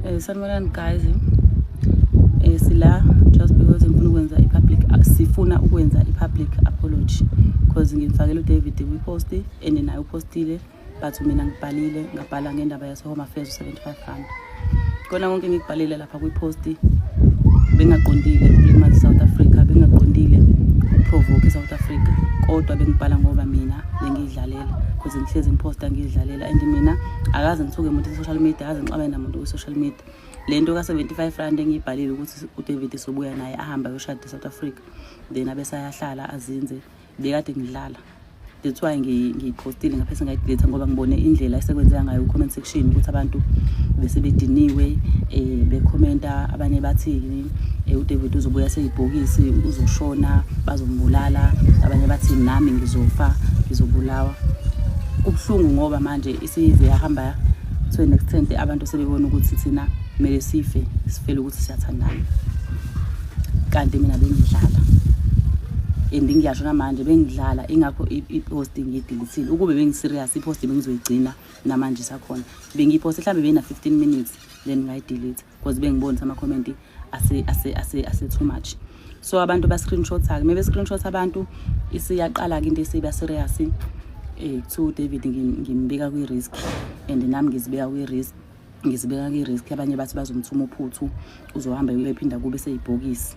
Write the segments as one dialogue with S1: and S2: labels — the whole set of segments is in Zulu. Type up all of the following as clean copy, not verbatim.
S1: Sanibonani guys. Sila just because sifuna ukwenza i-public apology because ngimfakele uDavid kwi-post and naye upostile but mina ngabhala ngendaba yase Home Affairs 75 rand. Kona konke ngikubhalile lapha kwi-post bengaqondile ukulimaza South Africa, bengaqondile ukuprovoke South Africa, kodwa bengibhala ngoba mina bengidlalela because ngihlezi ngiposta ngidlalela and mina akaze ngithuke umuntu e-social media, akaze ngixabane namuntu ku-social media. Lento ka 75 rand engibhalile ukuthi uDavid sobuya naye ahamba yoshada South Africa then abese ayahlala azinze bekade ngidlala. That's why ngiyipostile ngaphese ngayidelete ngoba ngibone indlela esekwenzeka ngayo ku-comment section ukuthi abantu bese bediniwe bekhomenta, abanye bathi uDavid uzobuya seyibhokisi, uzoshona, bazombulala, abanye bathi nami ngizofa, ngizobulawa. Kubuhlungu ngoba manje isize yahamba to an extent abantu sebebona ukuthi thina kumele sifele ukuthi siyathandana, kanti mina bengidlala and ngiyasho namanje bengidlala. Ingakho i-post ngiyidelethile ukube bengiserious, i-post bengizoyigcina namanje sakhona. Bengiyipost mhlambe bena 15 minutes then ngayidelete because bengibona ama-comment ase too much. So abantu ba screenshot-a, maybe screenshot abantu isiyaqala ke into esiba serious to David ngimbeka kwi-risk and nami ngizibeka kwi-risk, abanye bathi bazomthuma uphuthu uzohamba uyephinda kube seyibhokisi.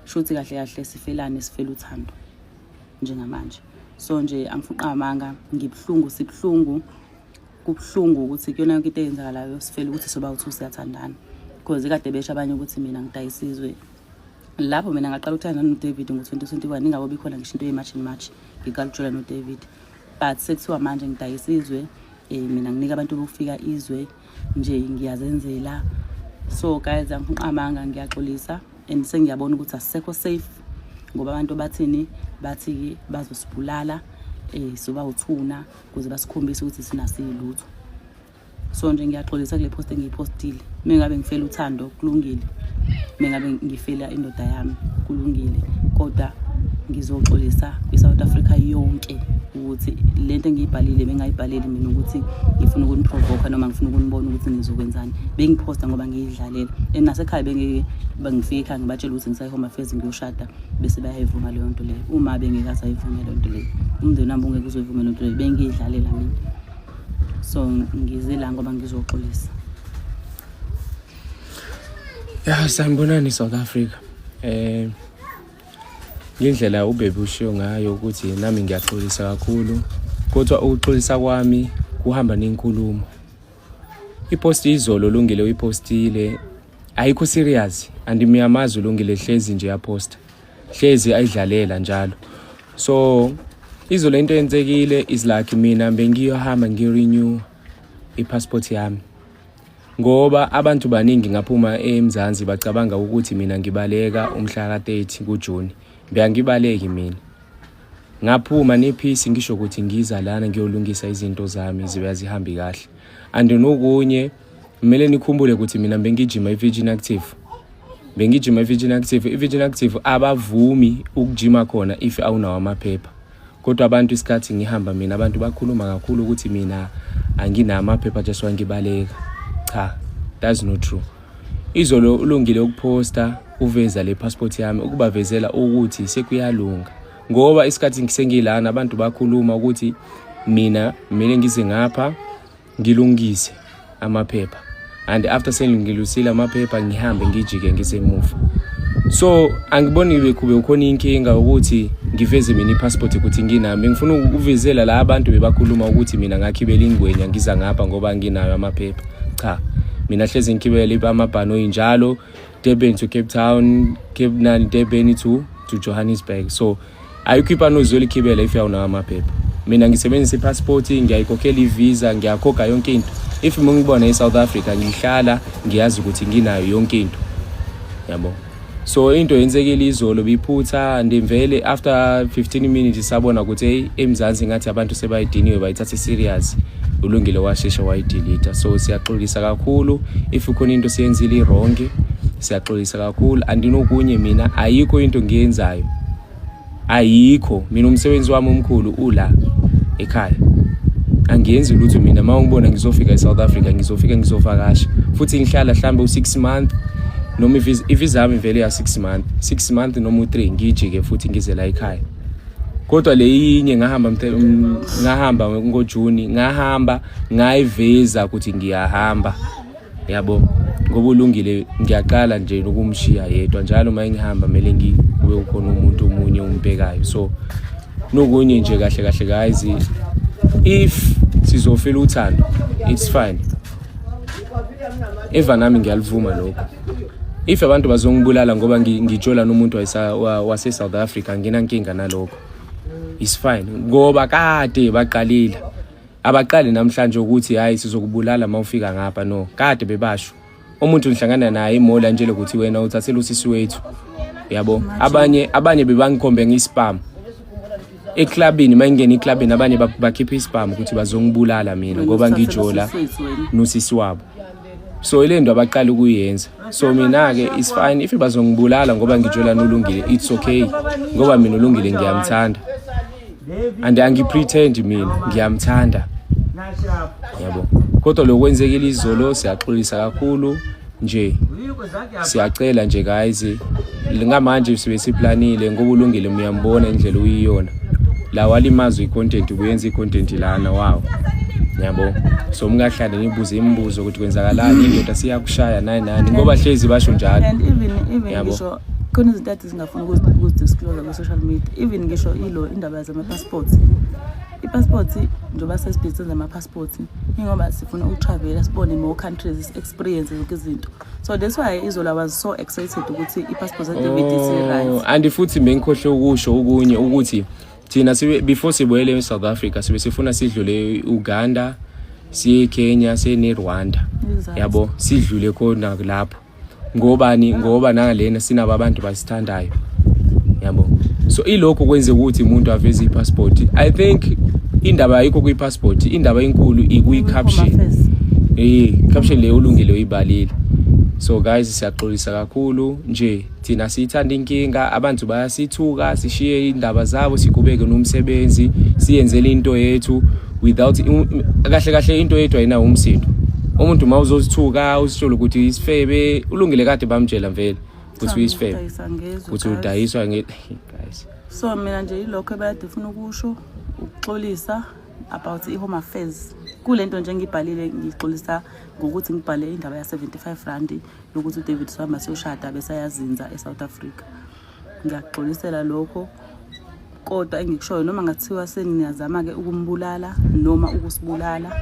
S1: Shuthi kahle kahle sifelane, sifela uthando njengamanje. So nje angifuna amanga, ngibhlungu, sibhlungu, kubhlungu ukuthi kuyona yonke into eyenzakalayo sifela ukuthi soba uthu siyathandana because kade besha abanye ukuthi mina ngidayisizwe. Lapho mina ngaqala ukuthandana noDavid ngo-2021, ingabo bikhona ngisho into ye-match ngiqala ukujula noDavid, but sekuthiwa manje ngidayisizwe, mina nginika abantu bokufika izwe nje ngiyazenzela. So guys, angifuna amanga, ngiyaxolisa and sengiyabona ukuthi asisekho safe ngoba abantu bathini bathi bazosibulala soba uthuna ukuze basikhombise ukuthi sina siyilutho. So nje ngiyaxolisa kule post engiyipostile. Mengabe ngifela uthando kulungile, mengabe ngifela indoda yami kulungile, kodwa ngizoxolisa kwi-South Africa yonke ukuthi lento engiyibhalile bengayibhaleli mina ukuthi ngifuna ukuniprovoke noma ngifuna ukunibona ukuthi nizokwenzani. Bengiposta ngoba ngiyidlalela and nasekhaya bengifika ngibatshela ukuthi ngisayi Home Affairs ngiyoshada bese bayayivuma leyo nto leyo. Uma bengekaza ayivuma leyo nto leyo, umndeni wami ungeke uzovuma leyo nto leyo, bengiyidlalela mina. So ngizela ngoba ngizoxolisa.
S2: Sanibonani South Africa. Indlela uBaby ushiyo ngayo ukuthi nami ngiyaxolisa kakhulu, kodwa ukuxolisa kwami kuhamba nenkulumo. Ipost izolo Lungile uyipostile ayikho serious and miyamazi uLungile hlezi nje yaposta, hlezi ayidlalela njalo. So izolo into yenzekile is like mina bengiyohamba ngirenew i-passport yami ngoba abantu baningi ngaphuma eMzansi bacabanga ukuthi mina ngibaleka umhla ka-30 kuJuni. Ngibaleki mina, ngaphuma nephisi ngisho ukuthi ngiza lana ngiyolungisa izinto zami zibe zihambi kahle. And nokunye kumele nikhumbule ukuthi mina bengijima i-Virgin Active, i-Virgin Active abavumi ukujima khona if awunawo amaphepha. Kodwa abantu isikhathi ngihamba mina abantu bakhuluma kakhulu ukuthi mina angina amaphepha just wangibaleka. Cha, that's not true. Izolo uLungile ukuposta uveza le passport yami ukubavezela ukuthi sekuyalunga ngoba isikhathi ngisengilana abantu bakhuluma ukuthi mina kumele ngize ngapha ngilungise amaphepha and after sengilusile amaphepha ngihambe ngijike ngisemuva. So angiboni kube ukhona inkinga ukuthi ngiveze mina i-passport ukuthi nginami. Ngifuna ukuvezela la abantu bebakhuluma ukuthi mina ngakhibela ingwenya ngiza ngapha ngoba nginayo amaphepha. Cha, mina hlezi ngikibele amabhano injalo Durban to Cape Town, Durban to Johannesburg. So ayikho ibhano zolikibela if awunawo amaphepha. Mina ngisebenzisa i-passport, ngiyayikhokhela i-visa, ngiyakhokha yonke into. If ngibona eSouth Africa ngihlala ngiyazi ukuthi nginayo yonke into, yabo. So into yenzekile izolo biphutha and vele after 15 minutes sabona ukuthi eMzansi ngathi abantu sebayidiniwe bayithathe serious. uLungile washesha wayidelete. So siyaxolisa kakhulu if ukhona into siyenzile wrong, siyaxolisa kakhulu. Andinokunye mina ayikho into ngiyenzayo, ayikho. Mina umsebenzi wami omkhulu ula ekhaya, angiyenzi lutho mina. Mawungibona ngizofika eSouth Africa ngizofika ngizovakasha futhi ngihlala mhlambe u6 month noma ivisa yami vele ya 6 month noma u3 ngijike futhi ngize la ekhaya. Kodwa leyinye ngahamba ngoJuni ngahamba ngayiveza ukuthi ngiyahamba yabo ngoba ulungile ngiyaqala nje ukumshiya yedwa njalo uma ngihamba mele ngibe ukhona umuntu omunye umbhekayo. So nokunye nje kahle guys, if sizofela uthando it's fine. Eva nami ngiyalivuma lokho. If abantu bazongibulala ngoba ngitshola nomuntu wase South Africa nginankinga nalokho. It's fine ngoba kade baqalile. Abaqali namhlanje ukuthi hayi sizokubulala mawufika ngapha no. Kade bebasho. Umuntu nihlangana naye imola nje lokuthi wena uthathela usisi wethu. Yabo. Abanye bebangikhombe ngispam. Eclubini mangena eclubini abanye bakhipha ispam ukuthi bazongibulala mina ngoba ngijola nosisi wabo. So ile ndo abaqala ukuyenza. So mina ke is fine if bazongibulala ngoba ngijola nolungile it's okay ngoba mina ulungile ngiyamthanda. And angipretend mina ngiyamthanda. Yabo. Kodwa lokwenzekile izolo siyaxolisa kakhulu nje. Siyacela nje guys ngamanje sibe siplanile ngoba ulungile miyambona indlela uyiyona. La walimazwe icontent kuyenza icontent lana wow. Yabo. So mngahlale nibuze imibuzo ukuthi kwenzakalani indoda siyakushaya nani ngoba hlezi basho njalo.
S1: And even ngisho khona izinto ezingafuna ukuzidisclose ku social media. Even ngisho indaba zama passports. I-passport njoba sesibhizinisi zama passports ingoba sifuna utravel sibone more countries experience zonke izinto. So that's why Izola was so excited ukuthi i-passport za David is right.
S2: And futhi bengikhohle ukusho ukunye ukuthi thina before sibuyele eSouth Africa sifuna sidlule Uganda, siye Kenya, siye neRwanda. Yabo, sidlule khona lapho. Ngoba nangalena sinaba abantu basithandayo. Yabo. So ilokho kwenze ukuthi umuntu aveze iPassport. I think indaba ayikho kuiPassport, indaba enkulu ikuyi-caption. Caption le ulungile uyibalile. So guys siyaxolisa kakhulu nje thina sithanda inkinga abantu bayasithuka sishiye indaba zabo sikubeke nomsebenzi siyenzele into yethu without kahle into yethu ayina umsindo. Umuntu mawuzosithuka usitsholo ukuthi isifebe ulungile kade bamtshela vele ukuthi uyisifebe ukuthi udayiswa guys.
S1: So mina nje ilokho bayadifuna ukusho ukuxolisa about iHome Affairs. Kulento nje ngibhalile ngixolisa ngokuthi ngibhale indaba ya 75 rand lokuthi uDavid Swamba seyoshada bese ayazinza eSouth Africa. Ngiyaxolisela lokho kodwa engikushoyo noma ngathiwa seniyazama ke ukumbulala noma ukusibulala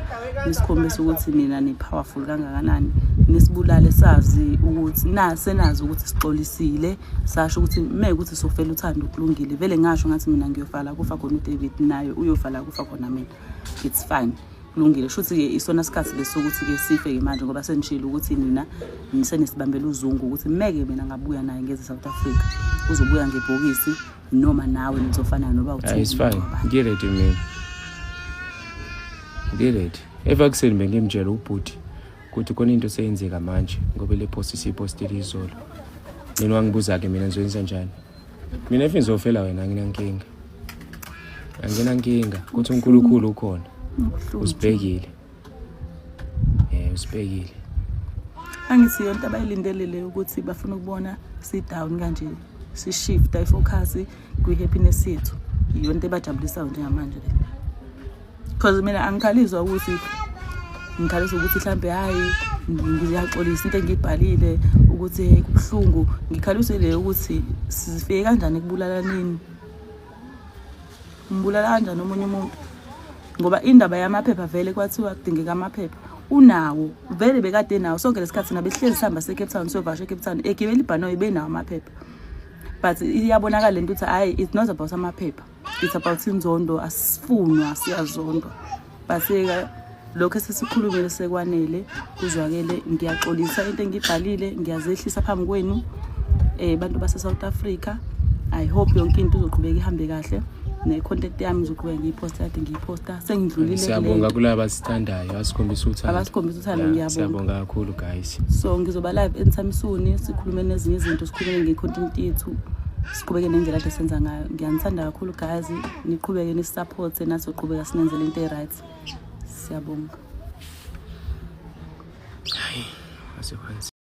S1: nisikhombisa ukuthi nina ni powerful kangakanani nisibulale sazi ukuthi senazi ukuthi sixolisile sasho ukuthi ukuthi sofela uthando kulungile vele ngasho ngathi mina ngiyofala kufa khona uDavid naye uyofala kufa khona mina it's fine kulungile shuthi ke isona sikhathi lesokuthi ke sife ke manje ngoba senishilo ukuthi nina nisenisibambela uzungu ukuthi meke mina ngabuya naye ngeze South Africa uzobuya ngebhokisi noma nawe nizofana noba uthini.
S2: It's fine. Get it man. Get it. Eva kuseni bengimtshela ubhuti ukuthi khona into seyenzeka manje ngoba le post sipostile izolo. Mina wangibuza ke mina ngizoyenza njani. Mina if ngizofela wena nginankinga. Anginankinga ukuthi uNkulunkulu ukhona. Usibhekile. Usibhekile.
S1: Angithi yonke abayilindelele ukuthi bafuna ukubona sit down kanje si shift ifocus ku happiness yethu yonke ebajabulisa njengamanje le. Because mina angikhalizwa ukuthi mhlambe hayi ngiyaxolisa into engibhalile ukuthi kubhlungu ngikhaliswe le ukuthi sifike kanjani kubulalanini. Mbulala kanjani omunye umuntu ngoba indaba yamaphepha vele kwathiwa kudingeka amaphepha unawo vele bekade nawo sonke lesikhathi nabehlezi sihamba seCape Town siyovasha eCape Town egibela ibhanoyi benawo amaphepha but iyabonakala lento ukuthi hayi it's not about amaphepha it's about inzondo asifunwa siyazondwa baseka lokho sesikhulumile sekwanele kuzwakele ngiyaxolisa into engibhalile ngiyazehlisa phambi kwenu abantu base South Africa I hope yonke into izoqhubeka ihambe kahle ne-content yami ngizoqhubeka ngiyiposta kade ngiyiposta sengidlulile
S2: siyabonga kulabo abasithandayo asikhombisa uthando
S1: ngiyabonga
S2: siyabonga kakhulu guys
S1: so ngizoba live anytime soon sikhulume nezinye izinto sikhulume nge-content yethu siqhubeke nendlela kade senza ngayo ngiyanithanda kakhulu guys niqhubeke nisupport nathi uqhubeka sinenzele into right siyabonga
S2: asekwenza.